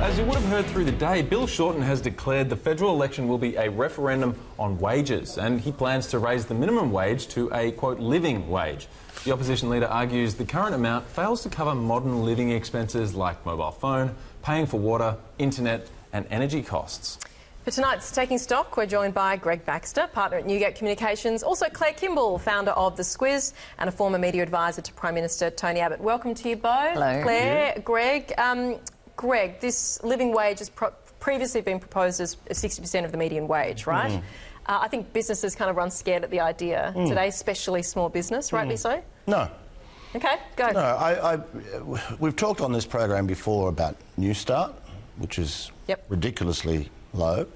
As you would have heard through the day, Bill Shorten has declared the federal election will be a referendum on wages, and he plans to raise the minimum wage to a, quote, living wage. The opposition leader argues the current amount fails to cover modern living expenses like mobile phone, paying for water, internet and energy costs. For tonight's Taking Stock, we're joined by Greg Baxter, partner at Newgate Communications, also Claire Kimball, founder of The Squiz and a former media advisor to Prime Minister Tony Abbott. Welcome to you both. Hello. Claire, Greg. Greg, this living wage has previously been proposed as 60% of the median wage, right? I think businesses kind of run scared at the idea today, especially small business, rightly so? No. Okay, go. No, we've talked on this program before about New Start, which is ridiculously low.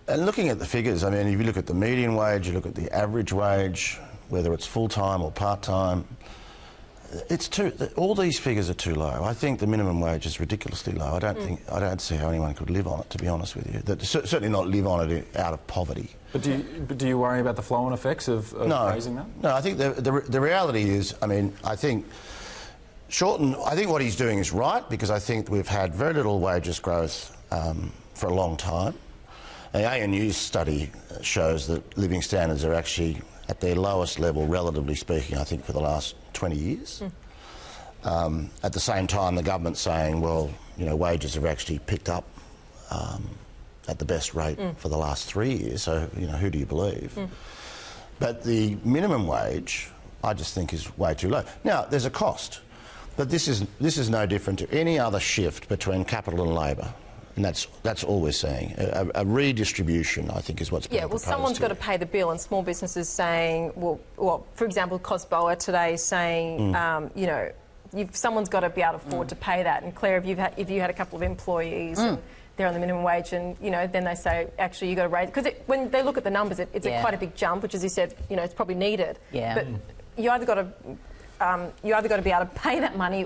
And looking at the figures, I mean, if you look at the median wage, you look at the average wage, whether it's full-time or part-time, all these figures are too low. I think the minimum wage is ridiculously low. I don't see how anyone could live on it, to be honest with you. Certainly not live on it out of poverty. But do you worry about the flow-on effects of raising that? No, I think the reality is, I mean, I think Shorten, I think what he's doing is right, because I think we've had very little wages growth for a long time. The ANU's study shows that living standards are actually at their lowest level, relatively speaking, I think, for the last 20 years. At the same time, the government's saying, well, you know, wages have actually picked up at the best rate for the last 3 years, so, you know, who do you believe? But the minimum wage, I just think, is way too low. Now, there's a cost, but this is no different to any other shift between capital and labour. And that's all we're seeing. A redistribution, I think, is what's being proposed. Someone's got to pay the bill, and small businesses saying, well, for example, Cosboa today saying, you know, someone's got to be able to afford to pay that. And Claire, if you had a couple of employees and they're on the minimum wage, and you know, then they say, actually, you got to raise, because when they look at the numbers, it's quite a big jump, which, as you said, you know, it's probably needed. But you either got to be able to pay that money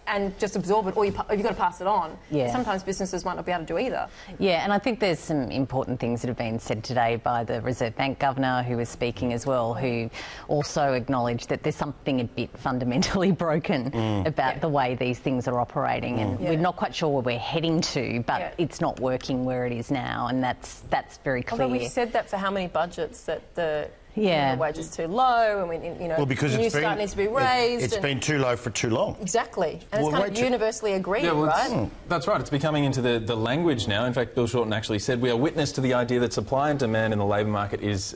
and just absorb it, or you've got to pass it on. Sometimes businesses might not be able to do either. And I think there's some important things that have been said today by the Reserve Bank Governor, who was speaking as well, who also acknowledged that there's something a bit fundamentally broken about the way these things are operating, and we're not quite sure where we're heading to, but it's not working where it is now, and that's very clear. Although we've said that for how many budgets, that the wage is too low, and you know, because New Start needs to be raised. It's been too low for too long. Exactly, and it's kind of universally agreed, right? That's right. It's becoming into the language now. In fact, Bill Shorten actually said we are witness to the idea that supply and demand in the labour market is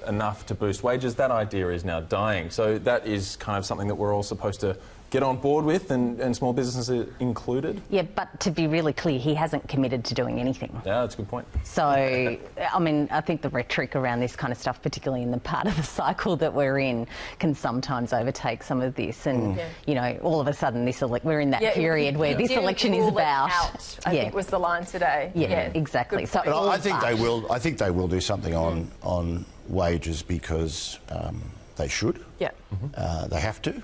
enough to boost wages. That idea is now dying. So that is kind of something that we're all supposed to get on board with, and small businesses included. Yeah, but to be really clear, he hasn't committed to doing anything. Yeah, that's a good point. So, I mean, I think the rhetoric around this kind of stuff, particularly in the part of the cycle that we're in, can sometimes overtake some of this. And, you know, all of a sudden, we're in that period where this election is about... I think was the line today. Yeah, exactly. So but I think they will. I think they will do something on wages, because they should. They have to.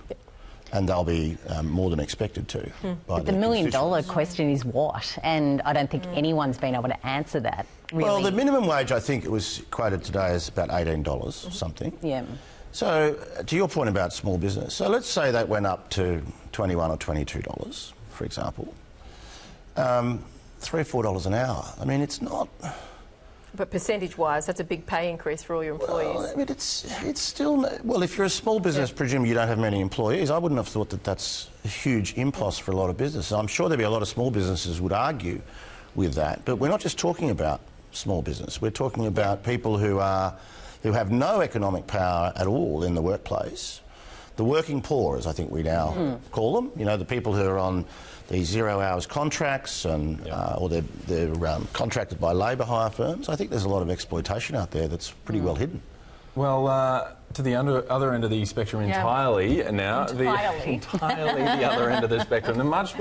And they'll be more than expected to. But the $1 million question is what? And I don't think anyone's been able to answer that, really. Well, the minimum wage, I think it was quoted today, is about $18 something. So, to your point about small business, so let's say that went up to $21 or $22, for example. $3 or $4 an hour. I mean, it's not... But percentage-wise, that's a big pay increase for all your employees. Well, I mean, it's still... Well, if you're a small business, presumably you don't have many employees. I wouldn't have thought that that's a huge impost for a lot of businesses. I'm sure there'd be a lot of small businesses would argue with that. But we're not just talking about small business. We're talking about people who have no economic power at all in the workplace. The working poor, as I think we now call them. You know, the people who are on these 0 hours contracts, and or they're contracted by labour hire firms. I think there's a lot of exploitation out there that's pretty well hidden. Well, to the other end of the spectrum entirely now. Entirely the other end of the spectrum. The much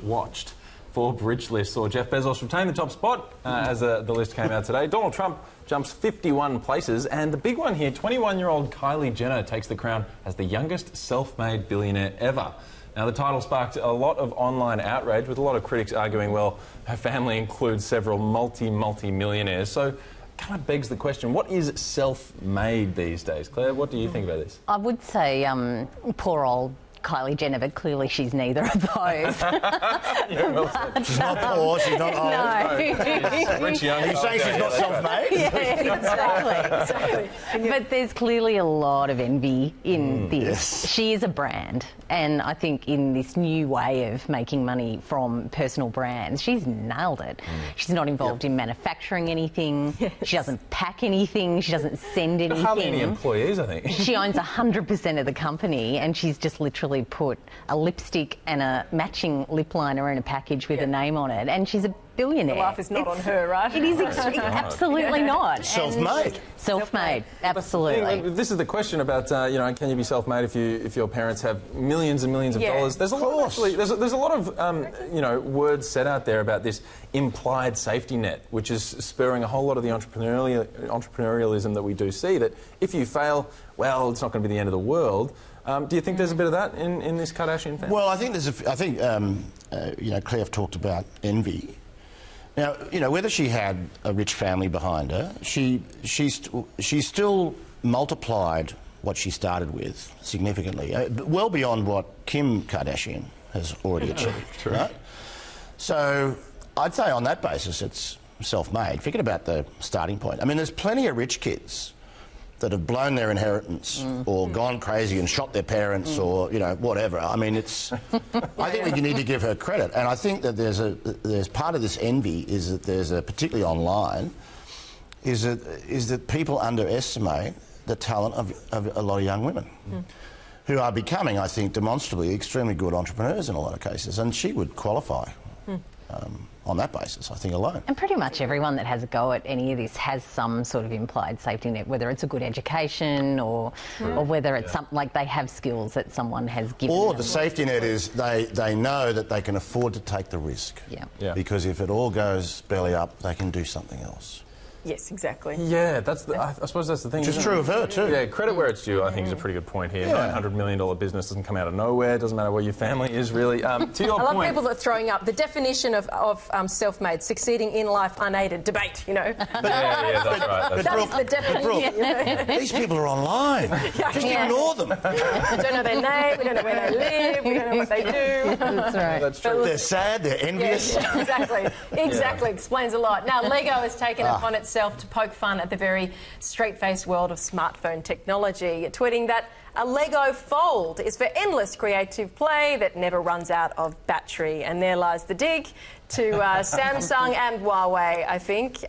watched Forbes list saw Jeff Bezos retain the top spot as the list came out today. Donald Trump jumps 51 places, and the big one here, 21-year-old Kylie Jenner takes the crown as the youngest self-made billionaire ever. Now, the title sparked a lot of online outrage, with a lot of critics arguing, well, her family includes several multi-millionaires. So kind of begs the question, what is self-made these days? Claire, what do you think about this? I would say poor old Kylie Jenner, but clearly she's neither of those. She's not poor, she's not old. No. Rich young. Are you saying she's not self-made? Yeah, exactly. But there's clearly a lot of envy in this. Yes. She is a brand, and I think in this new way of making money from personal brands, she's nailed it. She's not involved in manufacturing anything. Yes. She doesn't pack anything. She doesn't send anything. Hardly any employees, I think. She owns 100% of the company, and she's just literally put a lipstick and a matching lip liner in a package with a name on it, and she's a billionaire. The life is not on her, right? It is absolutely not. Self-made. Self-made, absolutely. This is the question about, can you be self-made if your parents have millions and millions of dollars? There's a lot, actually. There's a lot of, words said out there about this implied safety net, which is spurring a whole lot of the entrepreneurialism that we do see, that if you fail, well, it's not going to be the end of the world. Do you think there's a bit of that in this Kardashian family? Well, I think Claire talked about envy. Now, whether she had a rich family behind her, she still multiplied what she started with significantly, well beyond what Kim Kardashian has already achieved. Right? So I'd say on that basis it's self-made. Forget about the starting point. I mean, there's plenty of rich kids that have blown their inheritance or gone crazy and shot their parents or, whatever. I mean, it's... I think we need to give her credit. And I think that there's part of this envy is that there's particularly online, is that people underestimate the talent of a lot of young women who are becoming, I think, demonstrably extremely good entrepreneurs in a lot of cases. And she would qualify. On that basis, I think, alone. And pretty much everyone that has a go at any of this has some sort of implied safety net, whether it's a good education or whether it's something like they have skills that someone has given them. Or the safety net is they know that they can afford to take the risk. Yeah. Because if it all goes belly up, they can do something else. Yes, exactly. Yeah, I suppose that's the thing. Which is true of her too. Yeah, credit where it's due, I think, is a pretty good point here. Yeah. $900 million business doesn't come out of nowhere. Doesn't matter where your family is, really. To your I point, love people that are throwing up the definition of self-made, succeing in life unaided, debate, Yeah, that's right. That is the definition. Brooke, these people are online. Just ignore them. We don't know their name, we don't know where they live, we don't know what they do. That's right. That's true. They're sad, they're envious. Yeah, exactly. Explains a lot. Now, Lego has taken it upon itself to poke fun at the very straight-faced world of smartphone technology, tweeting that a Lego Fold is for endless creative play that never runs out of battery. And there lies the dig to Samsung and Huawei, I think.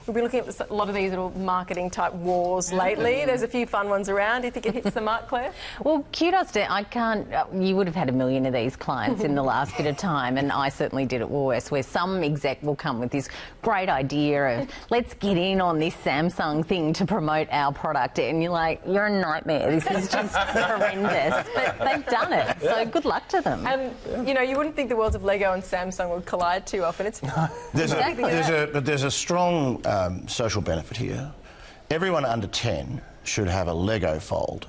We've been looking at a lot of these little marketing-type wars lately. There's a few fun ones around. Do you think it hits the mark, Claire? Well, kudos to... you would have had a million of these clients in the last bit of time, and I certainly did at Woolworths, where some exec will come with this great idea of, let's get in on this Samsung thing to promote our product. And you're like, you're a nightmare. This is just horrendous. But they've done it, so good luck to them. And, you wouldn't think the worlds of Lego and Samsung would collide too often. It's there's a strong social benefit here. Everyone under 10 should have a Lego Fold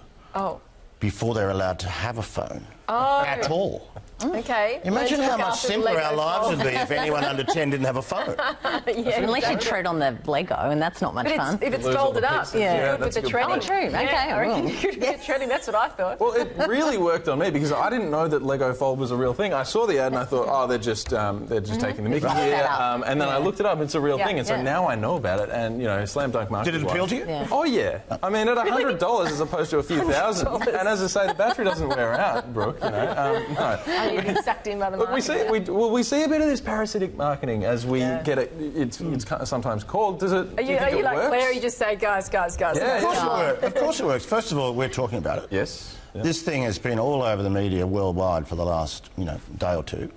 before they're allowed to have a phone at all. Okay. Imagine how much simpler our lives would be if anyone under 10 didn't have a phone. Unless you tread on the Lego, and that's not much fun. If it's folded up, with the treading. Oh, true. Okay. I reckon you could get treading. That's what I thought. Well, it really worked on me because I didn't know that Lego Fold was a real thing. I saw the ad and I thought, oh, they're just taking the mickey here. And then I looked it up. It's a real thing, and so now I know about it. And slam dunk market. Did it appeal to you? Yeah. Oh yeah. I mean, at $100 as opposed to a few thousand. And as I say, the battery doesn't wear out, Brooke. No. You get sucked in by the Look, marketing. we see a bit of this parasitic marketing as we get it. It's sometimes called. Does it? Are you like works? Claire? Or you just say, guys. Yeah, Of course it works. First of all, we're talking about it. Yes. Yeah. This thing has been all over the media worldwide for the last day or two.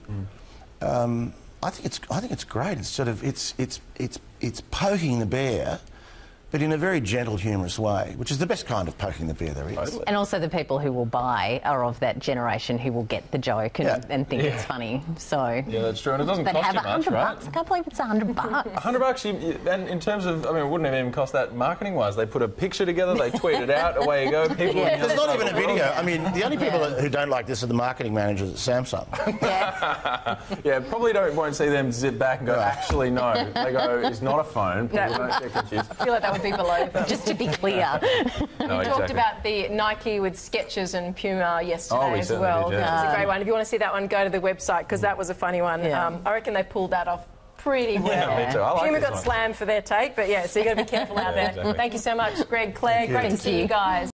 I think it's great. It's sort of it's poking the bear, but in a very gentle, humorous way, which is the best kind of poking the bear there is. Totally. And also the people who will buy are of that generation who will get the joke and think it's funny. So yeah, that's true. And it doesn't cost you much, right? $100. I can't believe it's $100. $100, and in terms of, it wouldn't have even cost that marketing-wise. They put a picture together, they tweet it out, away you go. People There's not even a video. I mean, the only people who don't like this are the marketing managers at Samsung. Yeah, probably won't see them zip back and go, actually, no. They go, it's not a phone. People don't get confused. I feel like that would be below them. Just to be clear. No, We talked about the Nike with Skechers and Puma yesterday as well. Did, yeah. That was a great one. If you want to see that one, go to the website because that was a funny one. Yeah. I reckon they pulled that off pretty well. Yeah, me too. I like Puma this got one. slammed for their take, but yeah, so you've got to be careful out there. Exactly. Thank you so much, Greg, Claire. Great to see you guys.